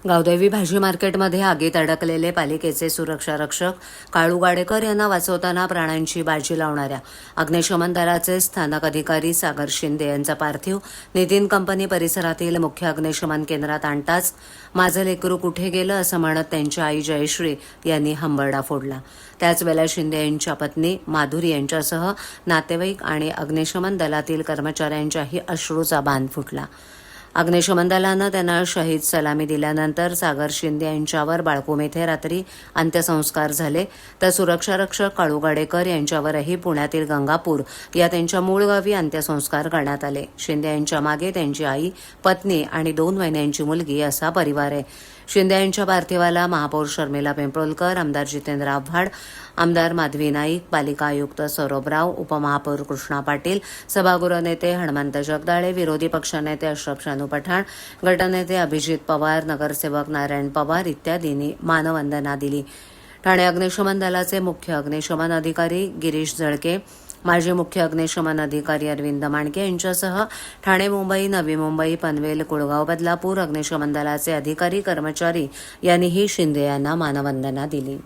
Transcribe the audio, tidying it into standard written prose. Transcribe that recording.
गावदेवी भाजी मार्केटमध्ये आगीत अडकलेले पालिकेचे सुरक्षा रक्षक काळू गाडेकर यांना वाचवताना प्राणांची बाजी लावणाऱ्या अग्निशमन दलाचे स्थानक अधिकारी सागर शिंदे यांचा पार्थिव नितीन कंपनी परिसरातील मुख्य अग्निशमन केंद्रात आणताच माझं लेकरू कुठे गेलं असं म्हणत त्यांच्या आई जयश्री यांनी हंबरडा फोडला। त्याचवेळेला शिंदे यांच्या पत्नी माधुरी यांच्यासह नातेवाईक आणि अग्निशमन दलातील कर्मचाऱ्यांच्याही अश्रूचा बांध फुटला। अग्निशमन दलानं त्यांना शहीद सलामी दिल्यानंतर सागर शिंदे यांच्यावर बाळकूम येथे रात्री अंत्यसंस्कार झाले, तर सुरक्षारक्षक काळू गाडेकर यांच्यावरही पुण्यातील गंगापूर या त्यांच्या मूळ गावी अंत्यसंस्कार करण्यात आले। शिंदे यांच्या मागे त्यांची आई, पत्नी आणि 2 महिन्यांची मुलगी असा परिवार आहे। शिंदे यांच्या पार्थिवाला महापौर शर्मिला पिंपळकर, आमदार जितेंद्र आव्हाड, आमदार माधवी नाईक, पालिका आयुक्त सौरभराव, उपमहापौर कृष्णा पाटील, सभागृह नेते हनुमंत जगदाळे, विरोधी पक्षनेते अशरफ शानू पठाण, गटनेते अभिजित पवार, नगरसेवक नारायण पवार इत्यादींनी मानवंदना दिली। ठाणे अग्निशमन दलाचे मुख्य अग्निशमन अधिकारी गिरीश जळके, माजी मुख्य अग्निशमन अधिकारी अरविंद माणके यांच्यासह ठाणे, मुंबई, नवी मुंबई, पनवेल, कुळगाव, बदलापूर अग्निशमन दलाचे अधिकारी कर्मचारी यांनीही शिंदे यांना मानवंदना दिली।